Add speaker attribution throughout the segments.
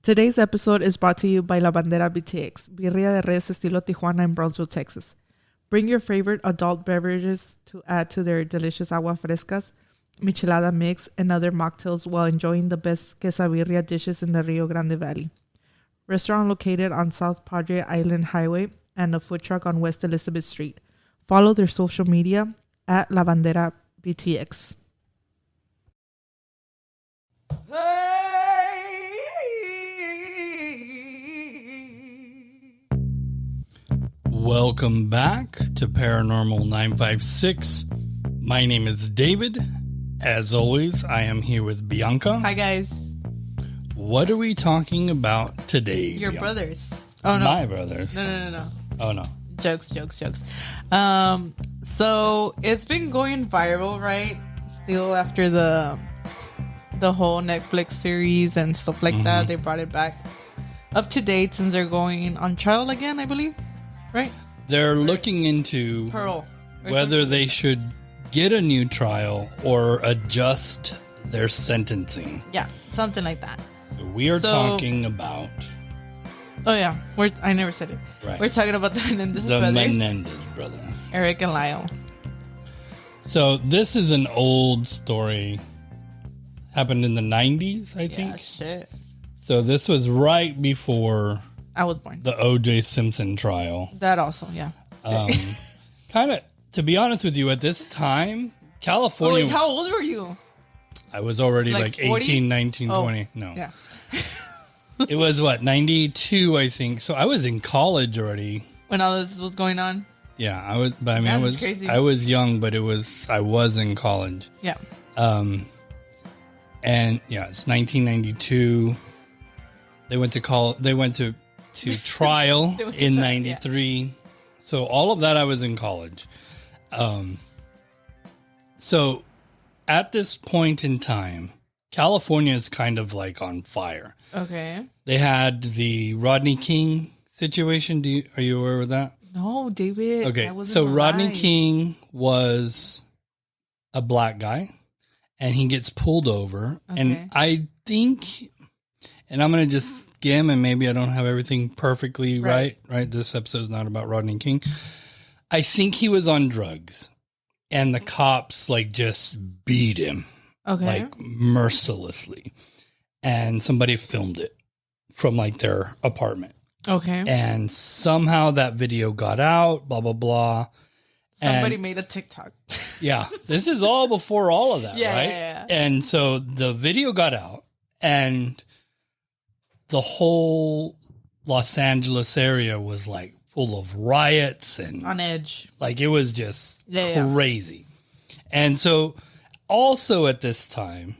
Speaker 1: Today's episode is brought to you by La Bandera BTX, birria de res estilo Tijuana in Brownsville, Texas. Bring your favorite adult beverages to add to their delicious agua frescas, michelada mix, and other mocktails while enjoying the best quesabirria dishes in the Rio Grande Valley. Restaurant located on South Padre Island Highway and a food truck on West Elizabeth Street. Follow their social media at La Bandera BTX.
Speaker 2: Welcome back to Paranormal 956. My name is David. As always, I am here with Bianca.
Speaker 1: Hi, guys.
Speaker 2: What are we talking about today?
Speaker 1: Your
Speaker 2: Bianca?
Speaker 1: brothers. Oh, no.
Speaker 2: My brothers.
Speaker 1: No.
Speaker 2: Oh, no.
Speaker 1: Jokes. So it's been going viral, right? Still after the whole Netflix series and stuff like that. They brought it back up to date since they're going on trial again, I believe. Right?
Speaker 2: They're looking into
Speaker 1: Pearl.
Speaker 2: whether they should get a new trial or adjust their sentencing.
Speaker 1: Yeah, something like that.
Speaker 2: So we are talking about...
Speaker 1: Oh, yeah. I never said it.
Speaker 2: Right.
Speaker 1: We're talking about the Menendez
Speaker 2: the
Speaker 1: brothers.
Speaker 2: Menendez brother.
Speaker 1: Eric and Lyle.
Speaker 2: So this is an old story. Happened in the 90s, I think.
Speaker 1: Yeah, shit.
Speaker 2: So this was right before...
Speaker 1: I was born.
Speaker 2: The O.J. Simpson trial.
Speaker 1: That also, yeah.
Speaker 2: Kind of, to be honest with you, at this time, California...
Speaker 1: Oh, wait, how old were you?
Speaker 2: I was already like 18, 19, 20. No.
Speaker 1: Yeah.
Speaker 2: It was, 92, I think. So I was in college already.
Speaker 1: When all this was going on?
Speaker 2: Yeah, I was... But I mean,
Speaker 1: crazy.
Speaker 2: I was young, but I was in college.
Speaker 1: Yeah.
Speaker 2: And, yeah, it's 1992. They went to trial in 93. Yeah. So all of that, I was in college. So at this point in time, California is kind of like on fire.
Speaker 1: Okay.
Speaker 2: They had the Rodney King situation. Are you aware of that?
Speaker 1: No, David.
Speaker 2: Okay. So Rodney King was a black guy and he gets pulled over. Okay. And I think, and I'm going to just skim and maybe I don't have everything perfectly right. This episode is not about Rodney King. I think he was on drugs and the cops just beat him.
Speaker 1: Okay.
Speaker 2: Mercilessly. And somebody filmed it from their apartment. Okay. And somehow that video got out, blah, blah, blah.
Speaker 1: Somebody made a TikTok.
Speaker 2: Yeah. This is all before all of that, right?
Speaker 1: Yeah.
Speaker 2: And so the video got out and the whole Los Angeles area was full of riots and
Speaker 1: on edge.
Speaker 2: It was just crazy. And so also at this time,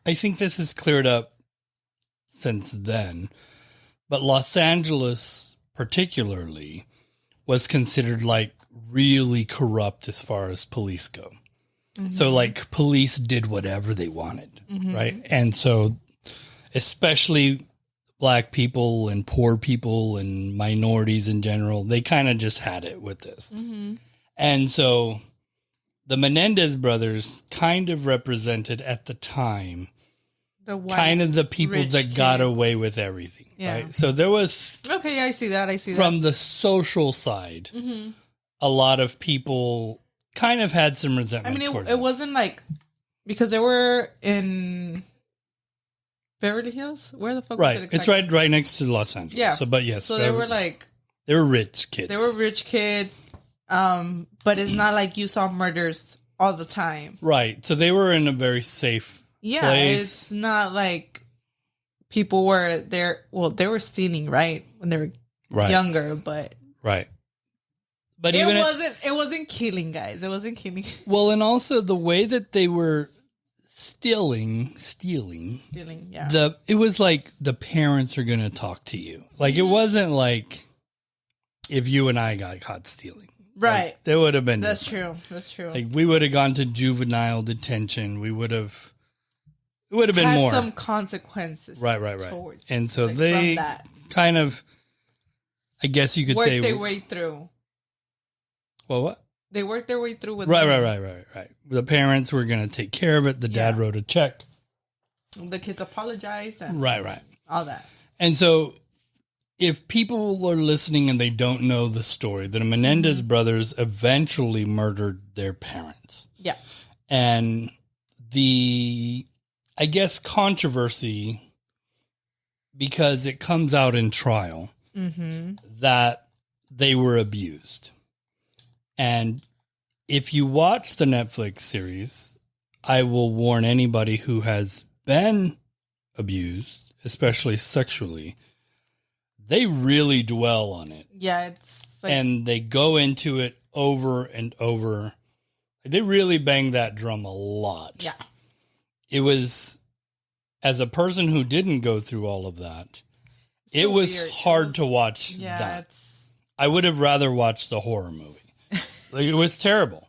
Speaker 2: I think this has cleared up since then, but Los Angeles particularly was considered really corrupt as far as police go. Mm-hmm. So police did whatever they wanted, right? And so especially black people and poor people and minorities in general, they kind of just had it with this. Mm-hmm. And so the Menendez brothers kind of represented at the time kind of the people that got away with everything, right? So there was...
Speaker 1: Okay, I see that.
Speaker 2: From the social side, a lot of people kind of had some resentment towards them.
Speaker 1: It wasn't because they were in... Beverly Hills? Where the fuck was it exactly?
Speaker 2: It's right next to Los Angeles. Yeah. So, but yes.
Speaker 1: So they were
Speaker 2: they were rich kids.
Speaker 1: They were rich kids. But it's not like you saw murders all the time. Right.
Speaker 2: So they were in a very safe place.
Speaker 1: It's not like people were there. Well, they were stealing, right? When they were younger, but.
Speaker 2: Right. But
Speaker 1: it wasn't killing, guys. It wasn't killing.
Speaker 2: Well, and also the way that they were stealing, yeah. It was the parents are going to talk to you. It wasn't if you and I got caught stealing.
Speaker 1: Right.
Speaker 2: They would have been.
Speaker 1: That's true.
Speaker 2: We would have gone to juvenile detention. It would have been more.
Speaker 1: Some consequences.
Speaker 2: Right. And so they kind of, I guess you could say.
Speaker 1: Worked their way through.
Speaker 2: Well, what?
Speaker 1: They worked their way through with
Speaker 2: Right. The parents were going to take care of it. The dad wrote a check.
Speaker 1: The kids apologized.
Speaker 2: Right.
Speaker 1: All that.
Speaker 2: And so if people are listening and they don't know the story, the Menendez brothers eventually murdered their parents.
Speaker 1: Yeah.
Speaker 2: And the, I guess, controversy, because it comes out in trial, that they were abused. And if you watch the Netflix series, I will warn anybody who has been abused, especially sexually, they really dwell on it.
Speaker 1: Yeah, it's like,
Speaker 2: and they go into it over and over. They really bang that drum a lot.
Speaker 1: Yeah.
Speaker 2: It was, as a person who didn't go through all of that, it
Speaker 1: so
Speaker 2: was
Speaker 1: weird.
Speaker 2: hard to watch that. I would have rather watched the horror movie. Like, it was terrible.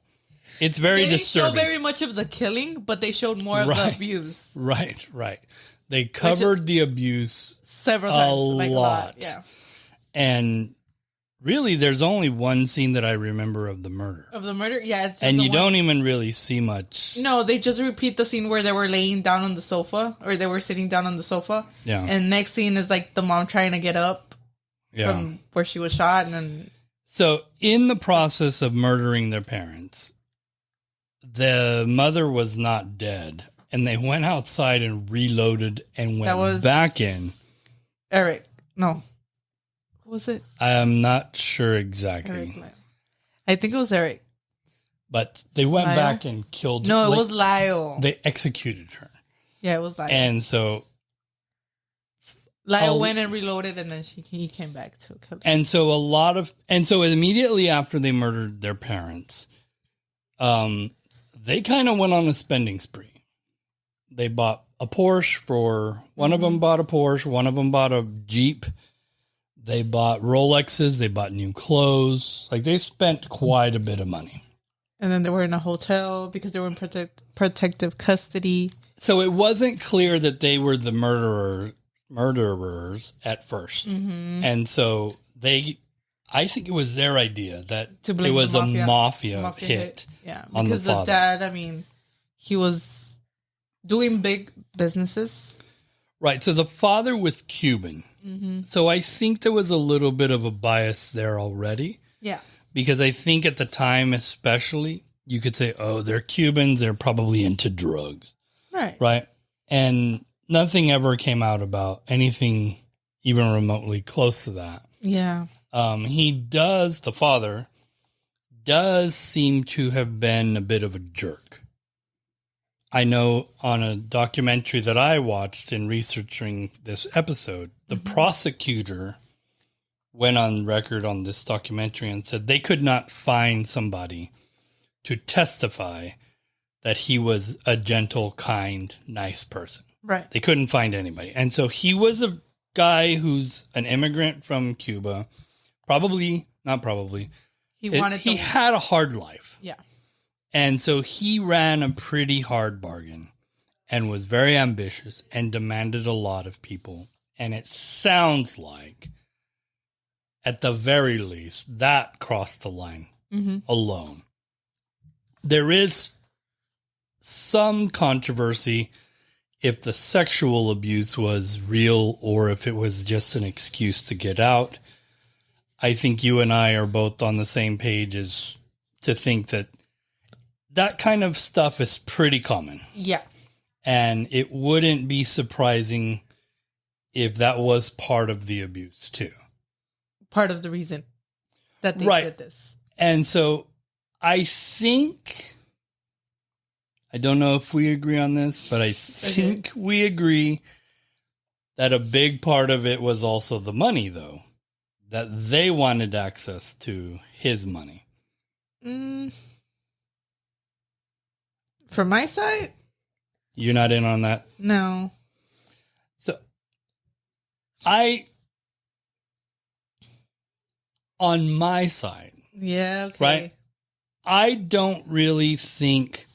Speaker 2: It's very disturbing.
Speaker 1: They show very much of the killing, but they showed more of the abuse.
Speaker 2: Right. They covered the abuse
Speaker 1: several times.
Speaker 2: A lot. Yeah. And really, there's only one scene that I remember of the murder.
Speaker 1: Yeah. It's just
Speaker 2: and you don't even really see much.
Speaker 1: No, they just repeat the scene where they were laying down on the sofa, or they were sitting down on the sofa.
Speaker 2: Yeah.
Speaker 1: And next scene is like the mom trying to get up from where she was shot. And then...
Speaker 2: So in the process of murdering their parents, the mother was not dead. And they went outside and reloaded and went back in.
Speaker 1: Eric. No. Who was it?
Speaker 2: I'm not sure exactly.
Speaker 1: I think it was Eric.
Speaker 2: But they went back and killed her.
Speaker 1: No, it was Lyle.
Speaker 2: They executed her.
Speaker 1: Yeah, it was Lyle.
Speaker 2: And so...
Speaker 1: Lyle went and reloaded, and then he came back to kill her.
Speaker 2: And so immediately after they murdered their parents, they kind of went on a spending spree. They bought a Porsche for... One of them bought a Porsche. One of them bought a Jeep. They bought Rolexes. They bought new clothes. Like, they spent quite a bit of money.
Speaker 1: And then they were in a hotel because they were in protective custody.
Speaker 2: So it wasn't clear that they were the murderers at first. And so I think it was their idea that it was a mafia hit.
Speaker 1: Yeah, because the dad, I mean, he was doing big businesses.
Speaker 2: Right. So the father was Cuban. So I think there was a little bit of a bias there already.
Speaker 1: Yeah.
Speaker 2: Because I think at the time, especially, you could say, oh, they're Cubans. They're probably into drugs.
Speaker 1: Right.
Speaker 2: Right. And nothing ever came out about anything even remotely close to that.
Speaker 1: Yeah.
Speaker 2: The father does seem to have been a bit of a jerk. I know on a documentary that I watched in researching this episode, the prosecutor went on record on this documentary and said they could not find somebody to testify that he was a gentle, kind, nice person.
Speaker 1: Right.
Speaker 2: They couldn't find anybody. And so he was a guy who's an immigrant from Cuba. He had a hard life.
Speaker 1: Yeah.
Speaker 2: And so he ran a pretty hard bargain and was very ambitious and demanded a lot of people. And it sounds like, at the very least, that crossed the line alone. There is some controversy if the sexual abuse was real or if it was just an excuse to get out. I think you and I are both on the same page as to think that kind of stuff is pretty common.
Speaker 1: Yeah.
Speaker 2: And it wouldn't be surprising if that was part of the abuse too.
Speaker 1: Part of the reason that they did this.
Speaker 2: And so I think, I don't know if we agree on this, but I think we agree that a big part of it was also the money, though, that they wanted access to his money.
Speaker 1: From my side?
Speaker 2: You're not in on that?
Speaker 1: No.
Speaker 2: So on my side.
Speaker 1: Yeah, okay.
Speaker 2: Right? I don't really think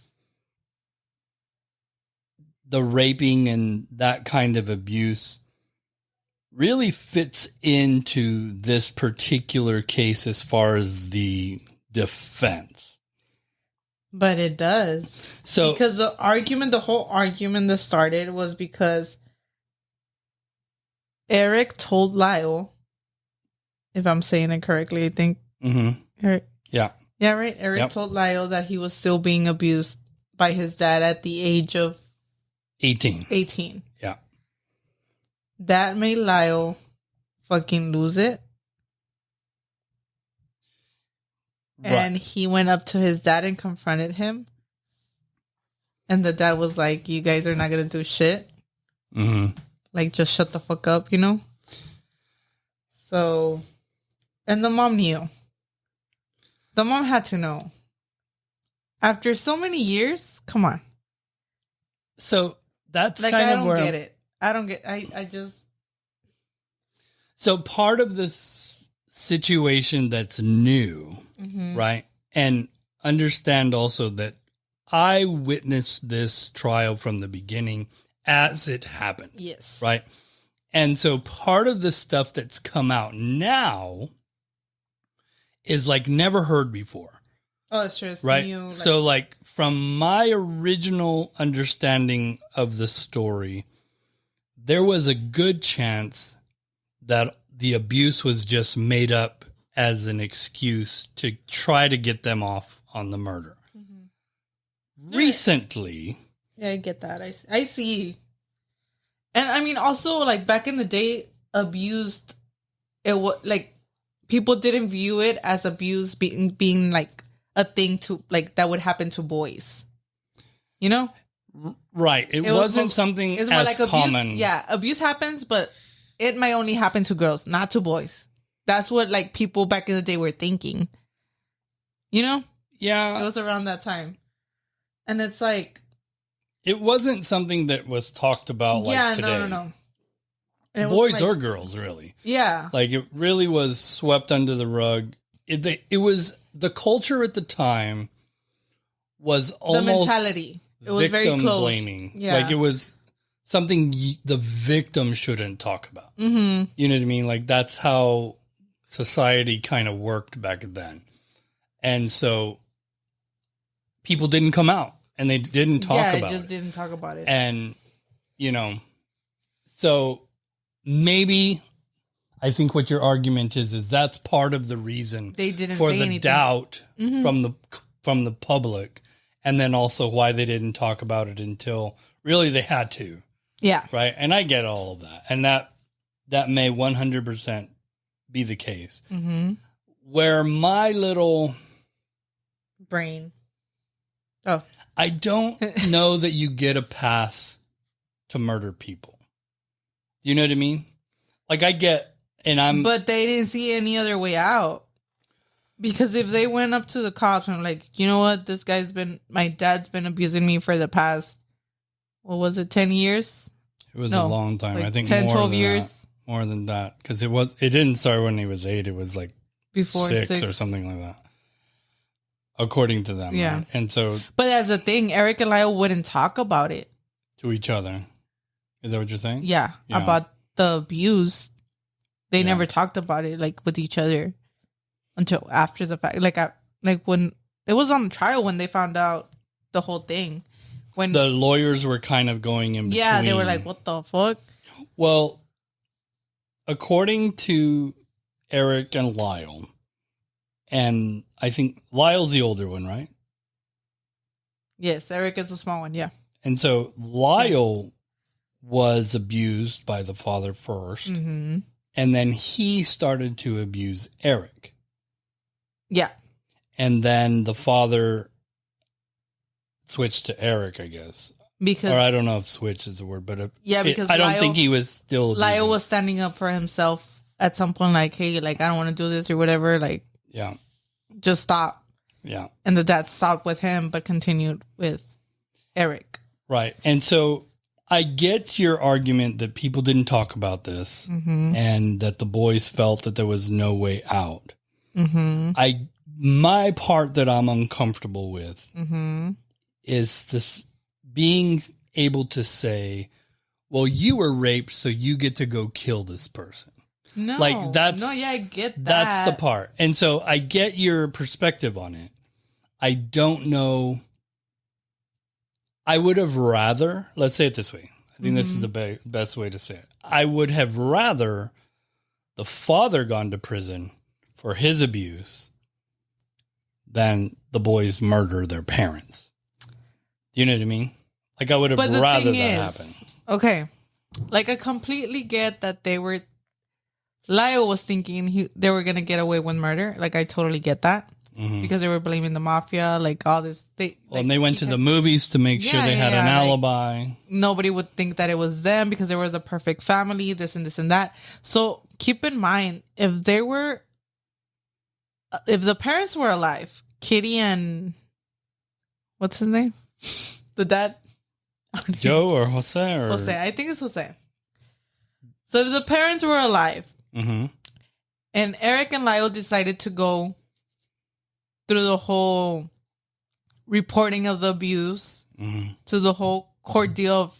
Speaker 2: the raping and that kind of abuse really fits into this particular case as far as the defense.
Speaker 1: But it does.
Speaker 2: So,
Speaker 1: because the whole argument that started was because Eric told Lyle, if I'm saying it correctly, I think. Eric.
Speaker 2: Yeah.
Speaker 1: Yeah, right? Eric told Lyle that he was still being abused by his dad at the age of
Speaker 2: 18. Yeah.
Speaker 1: That made Lyle fucking lose it. Right. And he went up to his dad and confronted him. And the dad was like, you guys are not going to do shit. Like, just shut the fuck up, you know? So, and the mom knew. The mom had to know. After so many years, come on.
Speaker 2: So, that's
Speaker 1: like,
Speaker 2: kind
Speaker 1: I
Speaker 2: of
Speaker 1: don't
Speaker 2: where...
Speaker 1: get it. I don't get... I just...
Speaker 2: So, part of this situation that's new, right? And understand also that I witnessed this trial from the beginning as it happened.
Speaker 1: Yes.
Speaker 2: Right? And so part of the stuff that's come out now is like never heard before.
Speaker 1: Oh, it's true. It's
Speaker 2: right?
Speaker 1: new,
Speaker 2: So like from my original understanding of the story, there was a good chance that the abuse was just made up as an excuse to try to get them off on the murder. Recently.
Speaker 1: Yeah, I get that. I see. And I mean, also, like, back in the day, abused, it was, like, people didn't view it as abuse being like, a thing to, like, that would happen to boys. You know?
Speaker 2: Right. It wasn't something as like common.
Speaker 1: Abuse, yeah, abuse happens, but it might only happen to girls, not to boys. That's what, like, people back in the day were thinking. You know?
Speaker 2: Yeah.
Speaker 1: It was around that time. And it's like...
Speaker 2: It wasn't something that was talked about like today.
Speaker 1: No.
Speaker 2: Boys or girls, really.
Speaker 1: Yeah.
Speaker 2: Like, it really was swept under the rug. It was... The culture at the time was almost...
Speaker 1: The mentality. It was very close.
Speaker 2: Blaming.
Speaker 1: Yeah.
Speaker 2: Like, it was something the victim shouldn't talk about. You know what I mean? Like, that's how society kind of worked back then. And so... people didn't come out and they didn't talk about it. Yeah,
Speaker 1: just didn't talk about it.
Speaker 2: And, you know, so maybe I think what your argument is that's part of the reason
Speaker 1: they didn't
Speaker 2: for
Speaker 1: say
Speaker 2: the
Speaker 1: anything.
Speaker 2: Doubt from the public. And then also why they didn't talk about it until really they had to.
Speaker 1: Yeah.
Speaker 2: Right. And I get all of that. And that may 100% be the case. Where my little
Speaker 1: brain... Oh,
Speaker 2: I don't know that you get a pass to murder people. You know what I mean? Like but
Speaker 1: they didn't see any other way out. Because if they went up to the cops and like, you know what, my dad's been abusing me for the past, what was it, 10 years?
Speaker 2: It was a long time.
Speaker 1: Like
Speaker 2: I think
Speaker 1: 10,
Speaker 2: more
Speaker 1: 12
Speaker 2: than
Speaker 1: years.
Speaker 2: That. More than that. Because it didn't start when he was 8. It was like
Speaker 1: before
Speaker 2: 6 or something like that. According to them.
Speaker 1: Yeah.
Speaker 2: Right? And so.
Speaker 1: But as a thing, Eric and Lyle wouldn't talk about it.
Speaker 2: To each other. Is that what you're saying?
Speaker 1: Yeah. About the abuse. They never talked about it like with each other until after the fact. Like when it was on trial when they found out the whole thing. When
Speaker 2: the lawyers were kind of going in between.
Speaker 1: Yeah, they were like, what the fuck?
Speaker 2: Well, according to Eric and Lyle, and I think Lyle's the older one, right?
Speaker 1: Yes, Eric is the small one, yeah.
Speaker 2: And so Lyle was abused by the father first, and then he started to abuse Eric.
Speaker 1: Yeah.
Speaker 2: And then the father switched to Eric, I guess. Or I don't know if switch is the word, but
Speaker 1: because
Speaker 2: I don't think he was still abusing.
Speaker 1: Lyle was standing up for himself at some point, like, hey, like, I don't want to do this or whatever, like,
Speaker 2: yeah,
Speaker 1: just stop.
Speaker 2: Yeah. And
Speaker 1: the dad stopped with him, but continued with Eric. Right.
Speaker 2: And so I get your argument that people didn't talk about this and that the boys felt that there was no way out. My part that I'm uncomfortable with is this being able to say, well, you were raped, so you get to go kill this person.
Speaker 1: No, I get that.
Speaker 2: That's the part. And so I get your perspective on it. I don't know. I would have rather, let's say it this way. I think this is the best way to say it. I would have rather the father gone to prison for his abuse than the boys murder their parents. You know what I mean? Like, I would have rather that happen.
Speaker 1: Okay. Like, I completely get that Lyle was thinking they were going to get away with murder. Like, I totally get that. Because they were blaming the mafia, like all this.
Speaker 2: And they went to the movies to make sure they had an alibi.
Speaker 1: Nobody would think that it was them because they were the perfect family, this and this and that. So keep in mind, if the parents were alive, Kitty and what's his name? The dad?
Speaker 2: Joe or Jose?
Speaker 1: Jose. I think it's Jose. So if the parents were alive and Eric and Lyle decided to go through the whole reporting of the abuse to the whole court deal of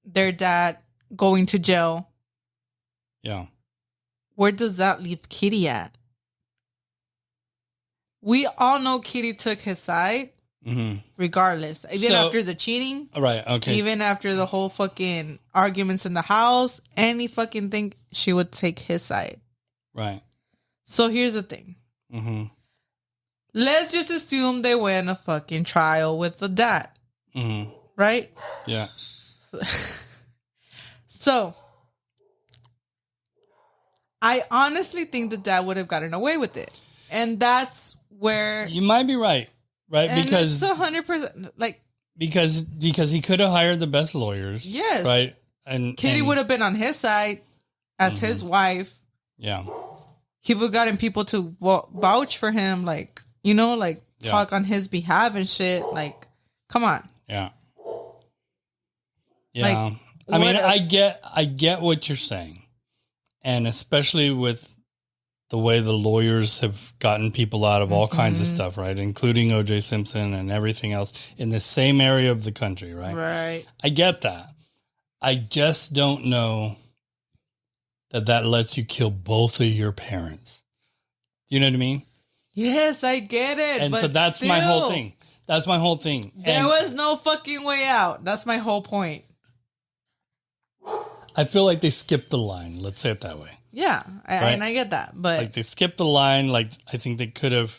Speaker 1: their dad going to jail.
Speaker 2: Yeah.
Speaker 1: Where does that leave Kitty at? We all know Kitty took his side regardless. Even after the cheating.
Speaker 2: Right, okay.
Speaker 1: Even after the whole fucking arguments in the house, any fucking thing, she would take his side.
Speaker 2: Right.
Speaker 1: So here's the thing. Let's just assume they win a fucking trial with the dad. Right?
Speaker 2: Yeah.
Speaker 1: So, I honestly think the dad would have gotten away with it. And that's where...
Speaker 2: You might be right. Right?
Speaker 1: And
Speaker 2: because
Speaker 1: it's 100%. Like...
Speaker 2: Because he could have hired the best lawyers.
Speaker 1: Yes.
Speaker 2: Right? And
Speaker 1: Kitty would have been on his side as his wife.
Speaker 2: Yeah.
Speaker 1: He would have gotten people to vouch for him, like... You know, like, talk on his behalf and shit. Like, come on.
Speaker 2: Yeah. Yeah. Like, I mean, I get what you're saying. And especially with the way the lawyers have gotten people out of all kinds of stuff, right? Including O.J. Simpson and everything else in the same area of the country, right?
Speaker 1: Right.
Speaker 2: I get that. I just don't know that lets you kill both of your parents. You know what I mean?
Speaker 1: Yes, I get it.
Speaker 2: And
Speaker 1: but
Speaker 2: so that's my whole thing. That's my whole thing.
Speaker 1: There was no fucking way out. That's my whole point.
Speaker 2: I feel like they skipped the line. Let's say it that way.
Speaker 1: Yeah,
Speaker 2: right?
Speaker 1: And I get that. But
Speaker 2: like they skipped the line. Like I think they could have.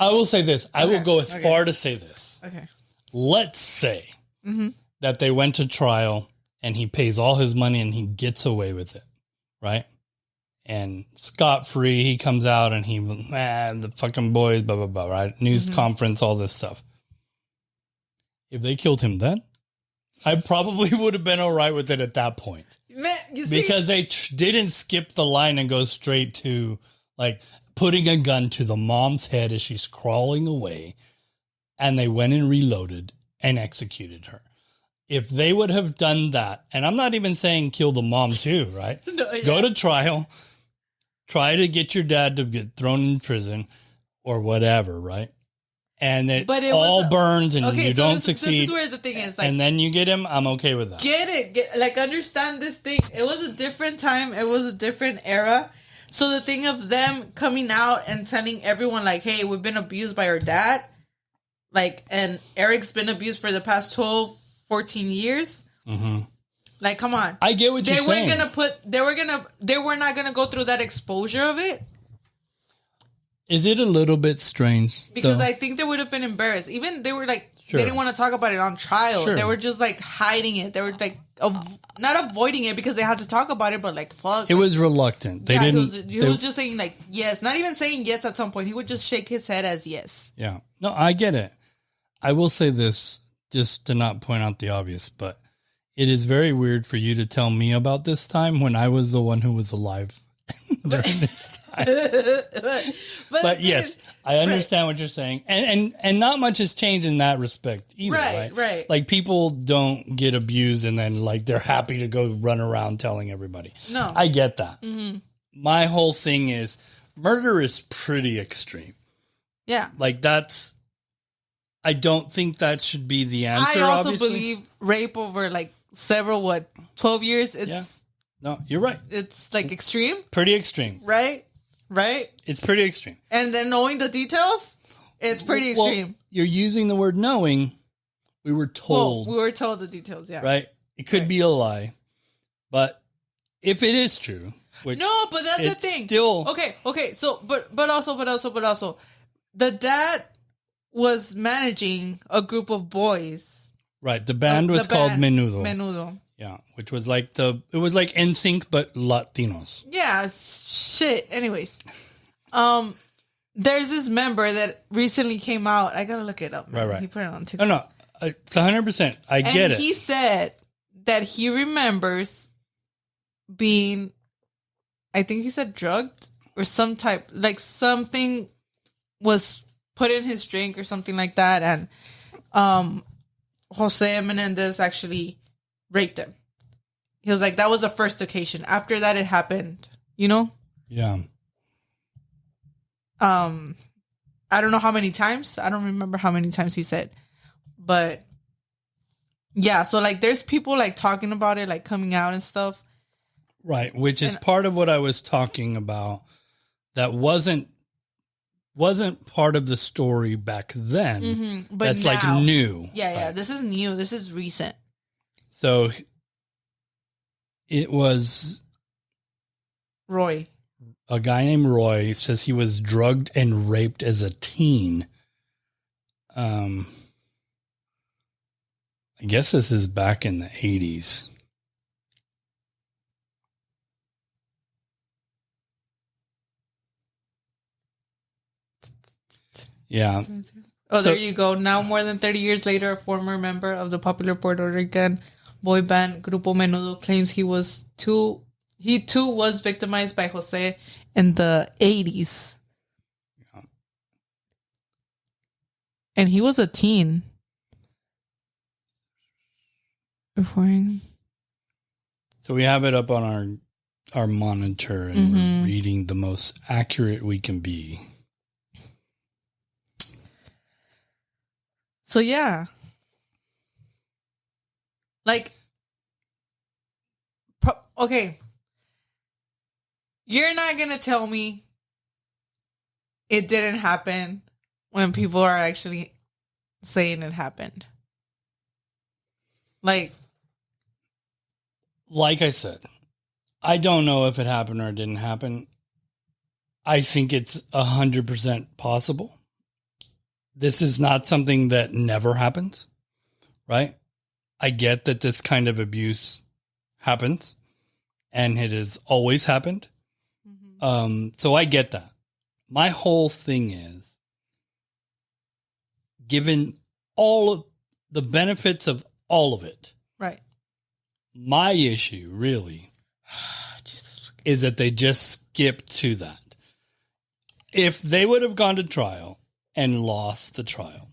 Speaker 2: I will say this. I will go as far to say this.
Speaker 1: Okay.
Speaker 2: Let's say that they went to trial and he pays all his money and he gets away with it. Right? And scot-free, he comes out and the fucking boys, blah, blah, blah, right? News conference, all this stuff. If they killed him then, I probably would have been all right with it at that point.
Speaker 1: Man, you see?
Speaker 2: Because they didn't skip the line and go straight to, like, putting a gun to the mom's head as she's crawling away. And they went and reloaded and executed her. If they would have done that, and I'm not even saying kill the mom too, right?
Speaker 1: No, yeah.
Speaker 2: Go to trial. Try to get your dad to get thrown in prison or whatever, right? And it all burns and you don't succeed.
Speaker 1: This is where the thing is. Like,
Speaker 2: and then you get him, I'm okay with that.
Speaker 1: Get it. Like, understand this thing. It was a different time. It was a different era. So the thing of them coming out and telling everyone, like, hey, we've been abused by our dad. Like, and Eric's been abused for the past 12, 14 years. Like, come on.
Speaker 2: I get what you're saying.
Speaker 1: They were not gonna go through that exposure of it.
Speaker 2: Is it a little bit strange?
Speaker 1: Because I think they would have been embarrassed. Even they were like, they didn't want to talk about it on trial. They were just like hiding it. They were like, not avoiding it because they had to talk about it, but like, fuck.
Speaker 2: It was reluctant. They didn't.
Speaker 1: He was just saying like, yes. Not even saying yes at some point. He would just shake his head as yes.
Speaker 2: Yeah. No, I get it. I will say this just to not point out the obvious, but it is very weird for you to tell me about this time when I was the one who was alive during this time. But yes, I understand what you're saying. And not much has changed in that respect either, right? Like people don't get abused and then like they're happy to go run around telling everybody.
Speaker 1: No.
Speaker 2: I get that. My whole thing is murder is pretty extreme.
Speaker 1: Yeah.
Speaker 2: Like I don't think that should be the answer.
Speaker 1: I also believe rape over like 12 years.
Speaker 2: No, you're right.
Speaker 1: It's like extreme.
Speaker 2: Pretty extreme.
Speaker 1: Right?
Speaker 2: It's pretty extreme.
Speaker 1: And then knowing the details, it's pretty extreme.
Speaker 2: You're using the word knowing, We were told.
Speaker 1: Well, we were told the details, yeah.
Speaker 2: Right? It could be a lie. But if it is true...
Speaker 1: No, but that's the thing.
Speaker 2: Still...
Speaker 1: Okay. So, but also, the dad was managing a group of boys.
Speaker 2: Right. The band was called Menudo.
Speaker 1: Menudo.
Speaker 2: Yeah, which was like it was like NSYNC, but Latinos.
Speaker 1: Yeah, shit. Anyways, there's this member that recently came out. I gotta look it up, man.
Speaker 2: Right.
Speaker 1: He put it on TikTok.
Speaker 2: No, it's 100%. I get it.
Speaker 1: He said that he remembers being, I think he said drugged or some type, like something was put in his drink or something like that, and Jose Menendez actually raped him. He was like, that was the first occasion. After that, it happened, you know?
Speaker 2: Yeah.
Speaker 1: I don't know how many times. I don't remember how many times he said. But, yeah. So, like, there's people, like, talking about it, like, coming out and stuff.
Speaker 2: Right. Which is part of what I was talking about. That wasn't part of the story back then.
Speaker 1: Mm-hmm. But
Speaker 2: that's,
Speaker 1: now,
Speaker 2: like, new.
Speaker 1: Yeah. This is new. This is recent.
Speaker 2: So... It was
Speaker 1: Roy.
Speaker 2: A guy named Roy says he was drugged and raped as a teen. I guess this is back in the 80s. Yeah.
Speaker 1: Oh, there you go. Now, more than 30 years later, a former member of the popular Puerto Rican boy band Grupo Menudo claims he too was victimized by Jose in the 80s. Yeah. And he was a teen.
Speaker 2: So we have it up on our monitor, and we're reading the most accurate we can be.
Speaker 1: So yeah. Like, okay, you're not going to tell me it didn't happen when people are actually saying it happened. Like
Speaker 2: I said, I don't know if it happened or it didn't happen. I think it's 100% possible. This is not something that never happens, right? I get that this kind of abuse happens, and it has always happened. Mm-hmm. So I get that. My whole thing is, given all of the benefits of all of it,
Speaker 1: right?
Speaker 2: My issue really is that they just skipped to that. If they would have gone to trial and lost the trial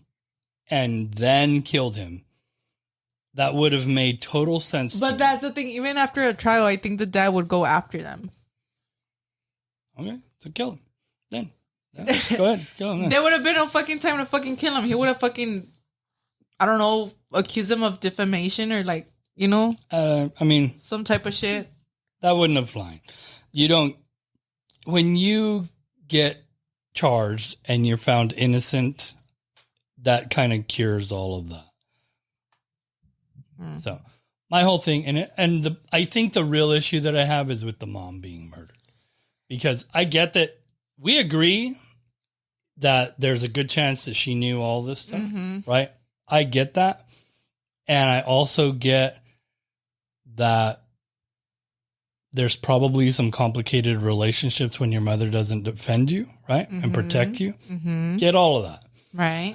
Speaker 2: and then killed him, that would have made total sense.
Speaker 1: But that's the thing. Even after a trial, I think the dad would go after them.
Speaker 2: Okay, so kill him. Then. Yeah, go ahead. Kill him then.
Speaker 1: There would have been no fucking time to fucking kill him. He would have fucking, I don't know, accused him of defamation or like, you know?
Speaker 2: I mean.
Speaker 1: Some type of shit.
Speaker 2: That wouldn't have flying. You don't. When you get charged and you're found innocent, that kind of cures all of that. So my whole thing, I think the real issue that I have is with the mom being murdered, because I get that we agree that there's a good chance that she knew all this stuff, right? I get that. And I also get that there's probably some complicated relationships when your mother doesn't defend you, right? And protect you. Get all of that.
Speaker 1: Right.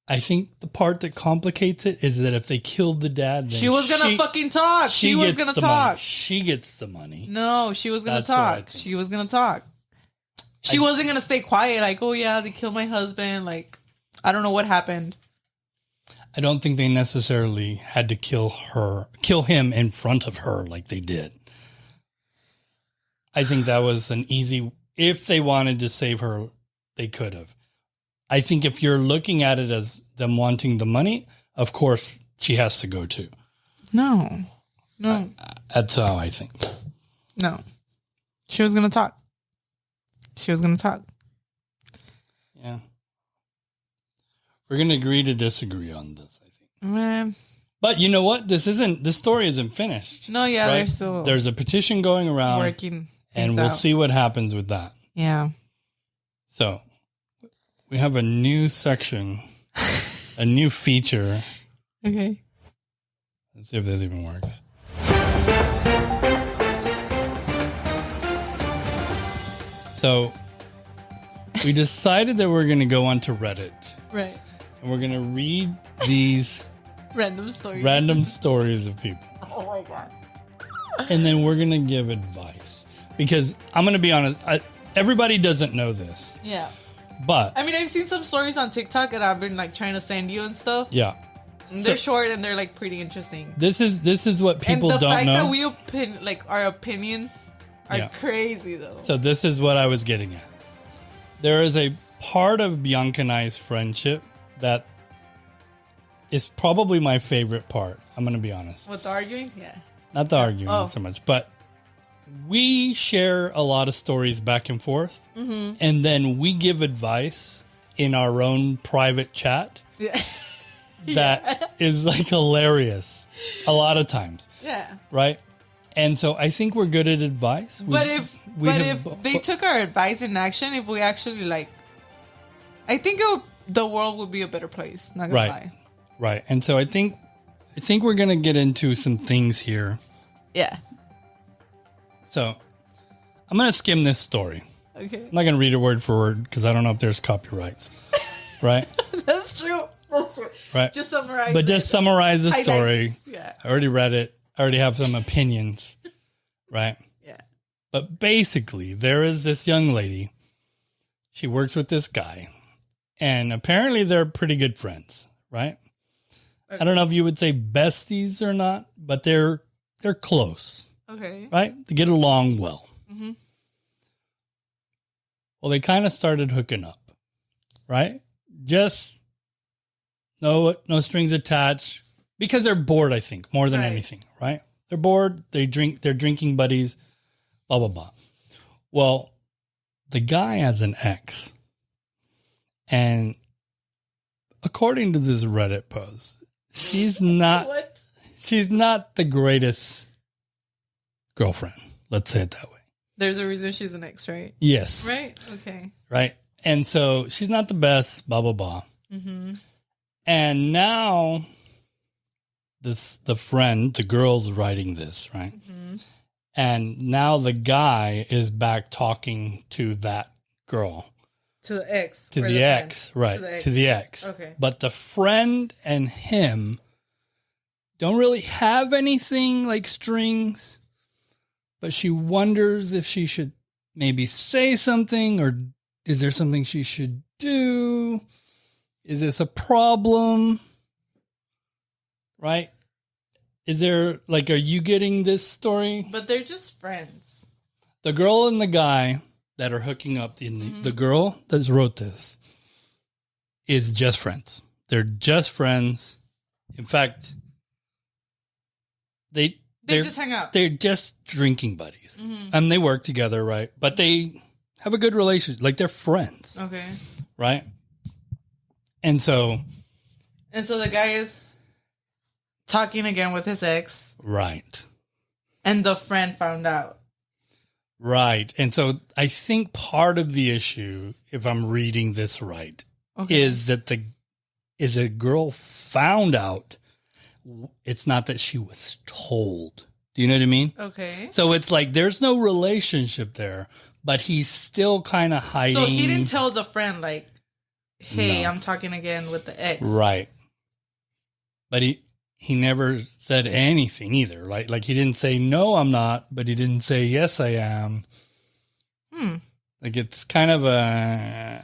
Speaker 2: I think the part that complicates it is that if they killed the dad, then
Speaker 1: she was gonna fucking talk. She was gonna talk.
Speaker 2: Money. She gets the money.
Speaker 1: No, she was gonna talk. She was gonna talk. She wasn't gonna stay quiet. Like, oh yeah, they killed my husband. Like, I don't know what happened.
Speaker 2: I don't think they necessarily had to kill him in front of her like they did. I think that was an easy. If they wanted to save her, they could have. I think if you're looking at it as them wanting the money, of course she has to go too.
Speaker 1: No.
Speaker 2: That's how I think.
Speaker 1: No. She was going to talk.
Speaker 2: Yeah. We're going to agree to disagree on this, I think.
Speaker 1: Man.
Speaker 2: But you know what? This story isn't finished.
Speaker 1: No, yeah,
Speaker 2: right? There's a petition going around.
Speaker 1: Working.
Speaker 2: And we'll see what happens with that.
Speaker 1: Yeah.
Speaker 2: So we have a new section, a new feature.
Speaker 1: Okay.
Speaker 2: Let's see if this even works. So we decided that we're going to go onto Reddit.
Speaker 1: Right.
Speaker 2: And we're going to read these
Speaker 1: random stories
Speaker 2: of people.
Speaker 1: Oh my God.
Speaker 2: And then we're going to give advice. Because I'm going to be honest, everybody doesn't know this.
Speaker 1: Yeah.
Speaker 2: But
Speaker 1: I mean, I've seen some stories on TikTok and I've been like trying to send you and stuff.
Speaker 2: Yeah.
Speaker 1: And they're short and they're like pretty interesting.
Speaker 2: This is what people don't know.
Speaker 1: And the fact that our opinions are crazy though.
Speaker 2: So this is what I was getting at. There is a part of Bianca and I's friendship that is probably my favorite part. I'm going to be honest.
Speaker 1: With the arguing? Yeah.
Speaker 2: Not the arguing so much, but we share a lot of stories back and forth. Mm-hmm. And then we give advice in our own private chat. Yeah. That is like hilarious a lot of times.
Speaker 1: Yeah.
Speaker 2: Right? And so I think we're good at advice.
Speaker 1: But if they took our advice in action, if we actually I think the world would be a better place. Not gonna lie.
Speaker 2: Right. And so I think we're gonna get into some things here.
Speaker 1: Yeah.
Speaker 2: So I'm gonna skim this story.
Speaker 1: Okay. I'm
Speaker 2: not gonna read it word for word because I don't know if there's copyrights. Right?
Speaker 1: That's true.
Speaker 2: Right.
Speaker 1: Just summarize.
Speaker 2: But just summarize the story.
Speaker 1: Yeah.
Speaker 2: I already read it. I already have some opinions. Right?
Speaker 1: Yeah.
Speaker 2: But basically, there is this young lady. She works with this guy. And apparently they're pretty good friends. Right? Okay. I don't know if you would say besties or not, but they're close.
Speaker 1: Okay.
Speaker 2: Right? They get along well. Mm-hmm. Well, they kind of started hooking up. Right? Just no strings attached. Because they're bored, I think, more than anything, right? They're bored. They're drinking buddies, blah, blah, blah. Well, the guy has an ex. And according to this Reddit post, she's not the greatest girlfriend. Let's say it that way.
Speaker 1: There's a reason she's an ex, right?
Speaker 2: Yes.
Speaker 1: Right? Okay.
Speaker 2: Right. And so she's not the best, blah, blah, blah. Mm-hmm. And now the girl's writing this, right? Mm-hmm. And now the guy is back talking to that girl.
Speaker 1: To the ex.
Speaker 2: To the ex, right. To the ex.
Speaker 1: Okay.
Speaker 2: But the friend and him don't really have anything like strings. But she wonders if she should maybe say something, or is there something she should do? Is this a problem? Right? Is there, are you getting this story?
Speaker 1: But they're just friends.
Speaker 2: The girl and the guy that are hooking up, the girl that wrote this is just friends. They're just friends. In fact, they
Speaker 1: just hang out.
Speaker 2: They're just drinking buddies. Mm-hmm. And they work together, right? But they have a good relationship. They're friends.
Speaker 1: Okay.
Speaker 2: Right? And so
Speaker 1: the guy is talking again with his ex.
Speaker 2: Right.
Speaker 1: And the friend found out.
Speaker 2: Right. And so I think part of the issue, if I'm reading this right, is that a girl found out. It's not that she was told. Do you know what I mean?
Speaker 1: Okay.
Speaker 2: So it's like there's no relationship there, but he's still kind of hiding.
Speaker 1: So he didn't tell the friend, hey, no. I'm talking again with the ex.
Speaker 2: Right. But he never said anything either. Like he didn't say, no, I'm not, but he didn't say, yes, I am. It's kind of a...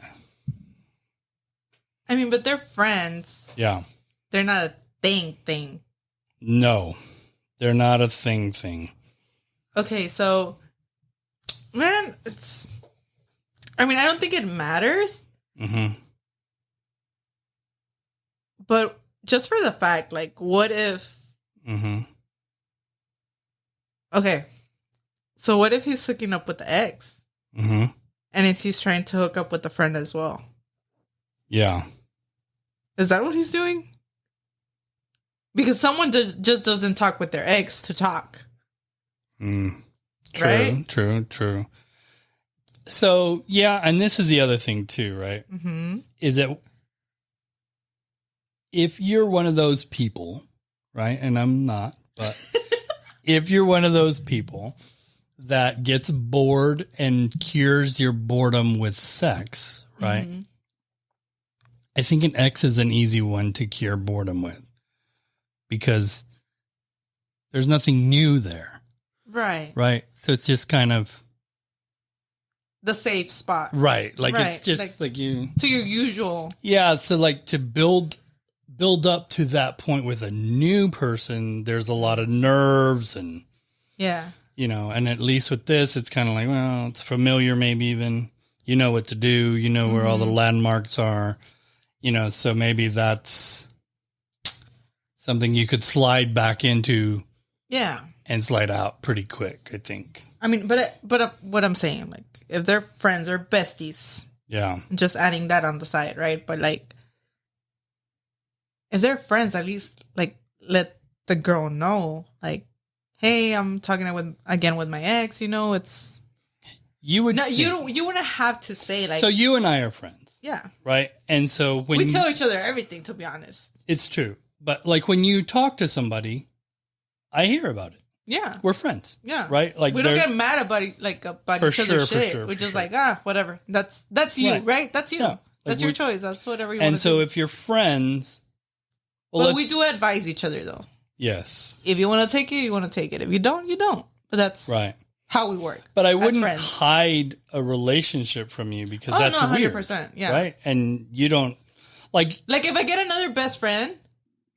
Speaker 1: I mean, but they're friends.
Speaker 2: Yeah.
Speaker 1: They're not a thing.
Speaker 2: No, they're not a thing.
Speaker 1: Okay, so, man, I don't think it matters. Mm-hmm. But just for the fact, what if... Mm-hmm. Okay, so what if he's hooking up with the ex? Mm-hmm. And he's trying to hook up with the friend as well?
Speaker 2: Yeah.
Speaker 1: Is that what he's doing? Because someone just doesn't talk with their ex to talk.
Speaker 2: True,
Speaker 1: right?
Speaker 2: True. So, yeah, and this is the other thing too, right?
Speaker 1: Mm-hmm.
Speaker 2: Is that if you're one of those people, right? And I'm not, but if you're one of those people that gets bored and cures your boredom with sex, right? Mm-hmm. I think an ex is an easy one to cure boredom with because there's nothing new there.
Speaker 1: Right.
Speaker 2: Right. So it's just kind of
Speaker 1: the safe spot.
Speaker 2: Right. Like it's just like you
Speaker 1: to your usual.
Speaker 2: Yeah. So like to build up to that point with a new person, there's a lot of nerves and you know, and at least with this, it's kind of like, well, it's familiar, maybe even, you know what to do, you know where all the landmarks are, you know, so maybe that's something you could slide back into. Yeah. And slide out pretty quick, I think.
Speaker 1: I mean, but what I'm saying, like, if they're friends or besties.
Speaker 2: Yeah.
Speaker 1: Just adding that on the side, right? But like, if they're friends, at least like let the girl know, like, hey, I'm talking again with my ex. You know, it's you wouldn't have to say like.
Speaker 2: So you and I are friends,
Speaker 1: yeah,
Speaker 2: right? And so when
Speaker 1: we tell each other everything, to be honest,
Speaker 2: it's true. But like when you talk to somebody, I hear about it.
Speaker 1: Yeah,
Speaker 2: we're friends.
Speaker 1: Yeah,
Speaker 2: right. Like
Speaker 1: we don't get mad about each other's shit. We're just like whatever. That's you, right? That's you. Yeah. That's your choice. That's whatever you want to do.
Speaker 2: And so if you're friends.
Speaker 1: Well, but we do advise each other, though.
Speaker 2: Yes.
Speaker 1: If you want to take it, you want to take it. If you don't, you don't. But that's
Speaker 2: right.
Speaker 1: How we work.
Speaker 2: But I wouldn't hide a relationship from you because that's 100%,
Speaker 1: weird. Yeah.
Speaker 2: Right? And you don't... Like
Speaker 1: if I get another best friend...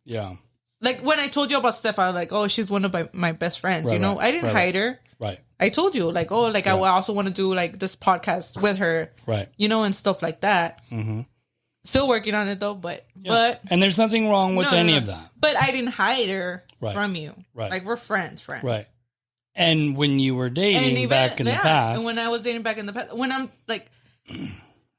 Speaker 2: Yeah.
Speaker 1: Like when I told you about Steph, I was like, oh, she's one of my best friends, you know? I didn't hide her.
Speaker 2: Right.
Speaker 1: I told you, like, oh, like I also want to do like this podcast with her.
Speaker 2: Right.
Speaker 1: You know, and stuff like that. Mm-hmm. Still working on it though, but
Speaker 2: and there's nothing wrong with any of that.
Speaker 1: But I didn't hide her from you. Right. Like we're friends.
Speaker 2: Right. And when you were dating back in the past.
Speaker 1: And when I was dating back in the past, when I'm like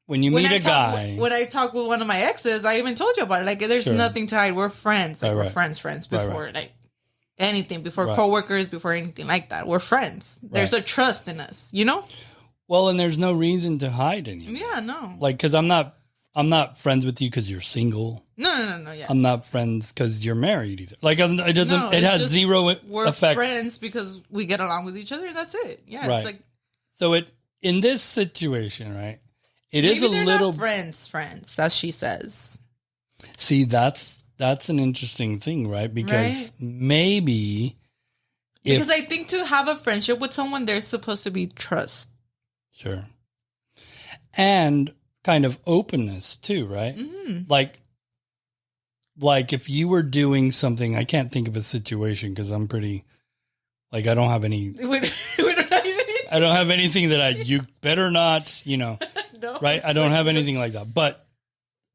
Speaker 2: when you meet a guy.
Speaker 1: When I talk with one of my exes, I even told you about it. Like there's nothing to hide. We're friends. Like we're friends before like anything, before coworkers, before anything like that. We're friends. There's a trust in us, you know?
Speaker 2: Well, and there's no reason to hide anything.
Speaker 1: Yeah, no.
Speaker 2: Like cuz I'm not friends with you because you're single.
Speaker 1: No. Yeah.
Speaker 2: I'm not friends because you're married either. Like it doesn't. No, it has zero effect.
Speaker 1: We're friends because we get along with each other, and that's it. Yeah.
Speaker 2: Right.
Speaker 1: It's like
Speaker 2: so. In this situation, right? It is a
Speaker 1: they're
Speaker 2: little
Speaker 1: not friends, as she says.
Speaker 2: See, that's an interesting thing, right? Because maybe
Speaker 1: because I think to have a friendship with someone, there's supposed to be trust.
Speaker 2: Sure. And kind of openness too, right? Mm-hmm. Like if you were doing something, I can't think of a situation because I'm pretty, like I don't have any. we don't have anything. I don't have anything that you better not, you know, no, right? I don't have anything like that. But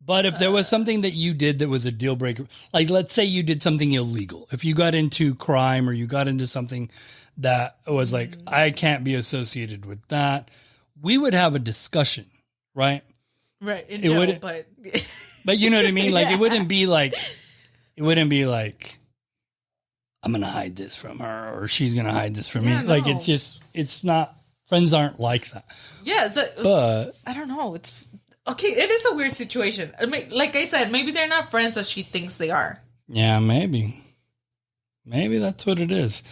Speaker 2: if there was something that you did that was a deal breaker, like let's say you did something illegal, if you got into crime or you got into something that was like, I can't be associated with that, we would have a discussion, right?
Speaker 1: Right, in jail,
Speaker 2: but you know what I mean? Like, it wouldn't be like, I'm going to hide this from her or she's going to hide this from me. No. Like, it's not, friends aren't like that.
Speaker 1: Yeah, but I don't know. It's, okay, it is a weird situation. I mean, like I said, maybe they're not friends as she thinks they are.
Speaker 2: Yeah, maybe. Maybe that's what it is.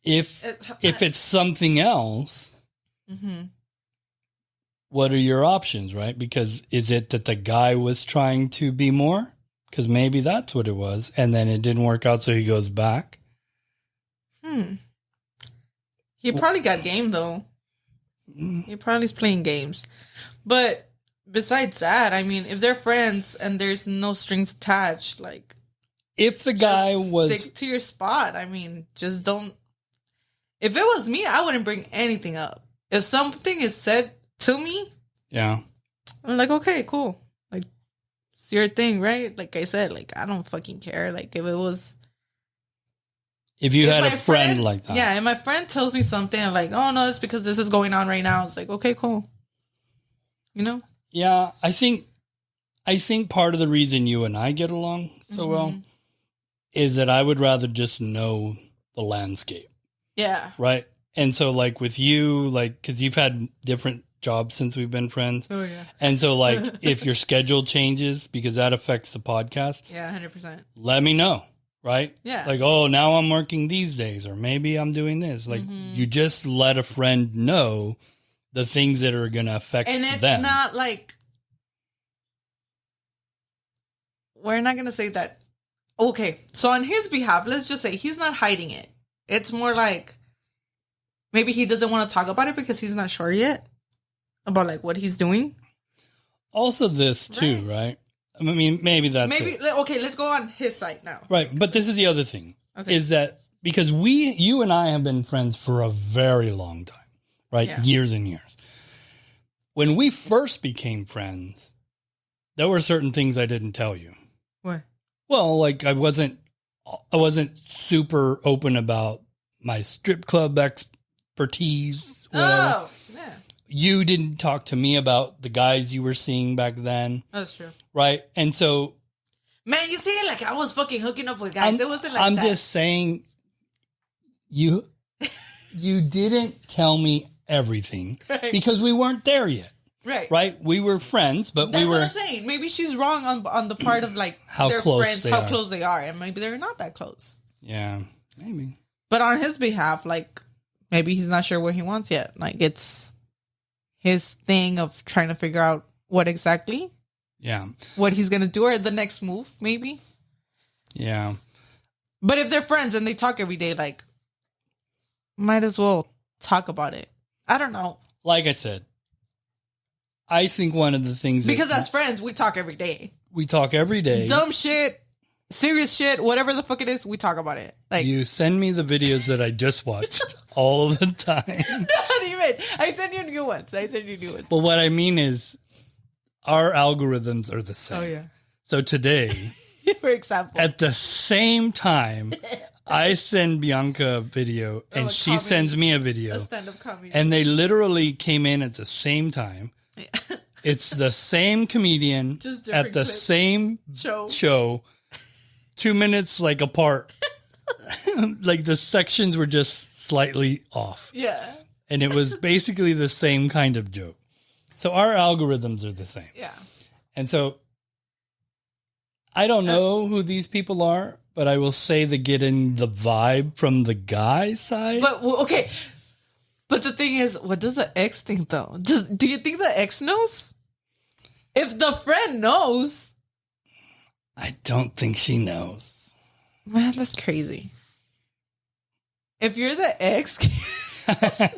Speaker 2: If it's something else, what are your options, right? Because is it that the guy was trying to be more? Because maybe that's what it was. And then it didn't work out, so he goes back.
Speaker 1: He probably got game, though. He probably is playing games. But besides that, I mean, if they're friends and there's no strings attached, like...
Speaker 2: If the guy was...
Speaker 1: Stick to your spot. I mean, just don't... If it was me, I wouldn't bring anything up. If something is said to me, I'm like, okay, cool. Like, it's your thing, right? Like I said, like, I don't fucking care. Like, if it was...
Speaker 2: If you had a friend like that.
Speaker 1: Yeah, and my friend tells me something, I'm like, oh, no, it's because this is going on right now. It's like, okay, cool. You know?
Speaker 2: Yeah, I think I think part of the reason you and I get along so well is that I would rather just know the landscape.
Speaker 1: Yeah.
Speaker 2: Right. And so like with you, like, because you've had different jobs since we've been friends.
Speaker 1: Oh, yeah.
Speaker 2: And so like if your schedule changes, because that affects the podcast.
Speaker 1: Yeah, 100%.
Speaker 2: Let me know. Right.
Speaker 1: Yeah.
Speaker 2: Like, oh, now I'm working these days, or maybe I'm doing this. Like you just let a friend know the things that are going to affect them.
Speaker 1: And it's not like, we're not going to say that. Okay. So on his behalf, let's just say he's not hiding it. It's more like maybe he doesn't want to talk about it because he's not sure yet about like what he's doing. Also
Speaker 2: this too, right? I mean, maybe that's it.
Speaker 1: Okay, let's go on his side now.
Speaker 2: Right. But this is the other thing is that because you and I have been friends for a very long time, right? Yeah. Years and years. When we first became friends, there were certain things I didn't tell you.
Speaker 1: What?
Speaker 2: Well, like I wasn't super open about my strip club expertise. Whatever. Oh, yeah. You didn't talk to me about the guys you were seeing back then.
Speaker 1: That's true.
Speaker 2: Right? And so...
Speaker 1: Man, you see, like I was fucking hooking up with guys. It wasn't like
Speaker 2: I'm
Speaker 1: that.
Speaker 2: just saying, you didn't tell me everything because we weren't there yet.
Speaker 1: Right.
Speaker 2: Right? We were friends, but
Speaker 1: That's
Speaker 2: we were...
Speaker 1: That's what I'm saying. Maybe she's wrong on the part of like
Speaker 2: how
Speaker 1: their
Speaker 2: close
Speaker 1: friends, how close they are. And maybe they're not that close.
Speaker 2: Yeah, maybe.
Speaker 1: But on his behalf, like maybe he's not sure what he wants yet. Like it's his thing of trying to figure out what exactly.
Speaker 2: Yeah.
Speaker 1: What he's going to do or the next move, maybe.
Speaker 2: Yeah.
Speaker 1: But if they're friends and they talk every day, like, might as well talk about it. I don't know.
Speaker 2: Like I said, I think one of the things...
Speaker 1: Because as friends, we talk every day.
Speaker 2: We talk every day.
Speaker 1: Dumb shit, serious shit, whatever the fuck it is, we talk about it. Like
Speaker 2: you send me the videos that I just watched all the time.
Speaker 1: Not even. I send you new ones.
Speaker 2: Well, what I mean is our algorithms are the same.
Speaker 1: Oh, yeah.
Speaker 2: So today,
Speaker 1: for example,
Speaker 2: at the same time, I send Bianca a video and she sends me a video.
Speaker 1: A stand-up comedy.
Speaker 2: And they literally came in at the same time. Yeah. It's the same comedian at the same show 2 minutes like apart. Like the sections were just slightly off.
Speaker 1: Yeah.
Speaker 2: And it was basically the same kind of joke. So our algorithms are the same.
Speaker 1: Yeah.
Speaker 2: And so I don't know who these people are, but I will say they're getting the vibe from the guy side.
Speaker 1: But okay. But the thing is, what does the ex think though? Do you think the ex knows? If the friend knows.
Speaker 2: I don't think she knows.
Speaker 1: Man, that's crazy. If you're the ex,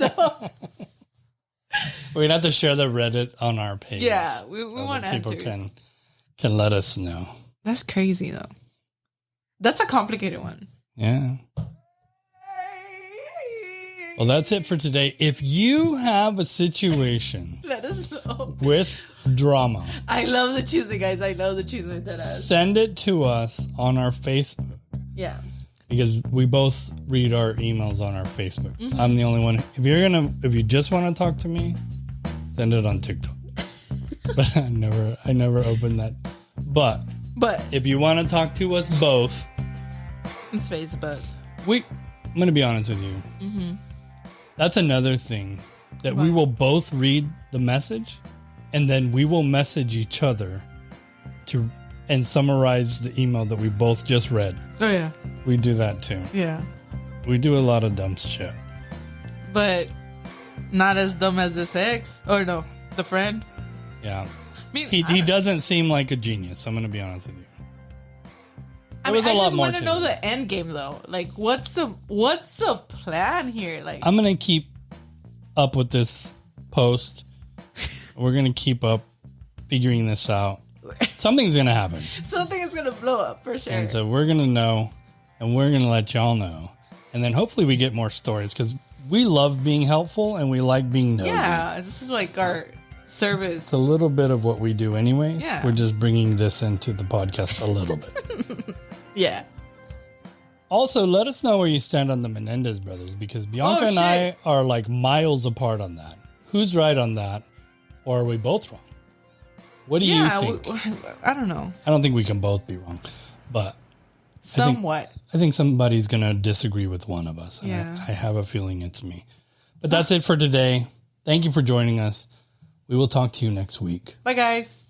Speaker 1: no.
Speaker 2: We'd have to share the Reddit on our page.
Speaker 1: Yeah, we want answers.
Speaker 2: People can let us know.
Speaker 1: That's crazy though. That's a complicated one.
Speaker 2: Yeah. Well, that's it for today. If you have a situation
Speaker 1: let us know
Speaker 2: with drama.
Speaker 1: I love the choosing, guys. I love the choosing.
Speaker 2: Send it to us on our Facebook.
Speaker 1: Yeah.
Speaker 2: Because we both read our emails on our Facebook. Mm-hmm. I'm the only one. If you just want to talk to me, send it on TikTok. But I never opened that. But if you want to talk to us both,
Speaker 1: it's Facebook.
Speaker 2: I'm going to be honest with you.
Speaker 1: Mm-hmm.
Speaker 2: That's another thing that we will both read the message and then we will message each other and summarize the email that we both just read.
Speaker 1: Oh, yeah.
Speaker 2: We do that too.
Speaker 1: Yeah.
Speaker 2: We do a lot of dumb shit.
Speaker 1: But not as dumb as this ex. Or no, the friend.
Speaker 2: Yeah. I mean, he doesn't seem like a genius. I'm going to be honest with you.
Speaker 1: I just want to know the end game though. Like, what's the plan here? Like,
Speaker 2: I'm gonna keep up with this post. We're gonna keep up figuring this out. Something's gonna happen.
Speaker 1: Something is gonna blow up for sure.
Speaker 2: And so we're gonna know, and we're gonna let y'all know, and then hopefully we get more stories because we love being helpful and we like being nosy.
Speaker 1: Yeah, this is like our service.
Speaker 2: It's a little bit of what we do, anyways.
Speaker 1: Yeah.
Speaker 2: We're just bringing this into the podcast a little bit.
Speaker 1: Yeah.
Speaker 2: Also, let us know where you stand on the Menendez brothers because Bianca and I are like miles apart on that. Who's right on that? Or are we both wrong? What do you think?
Speaker 1: I don't know.
Speaker 2: I don't think we can both be wrong, but
Speaker 1: somewhat.
Speaker 2: I think somebody's going to disagree with one of us.
Speaker 1: Yeah.
Speaker 2: I have a feeling it's me. But that's it for today. Thank you for joining us. We will talk to you next week.
Speaker 1: Bye, guys.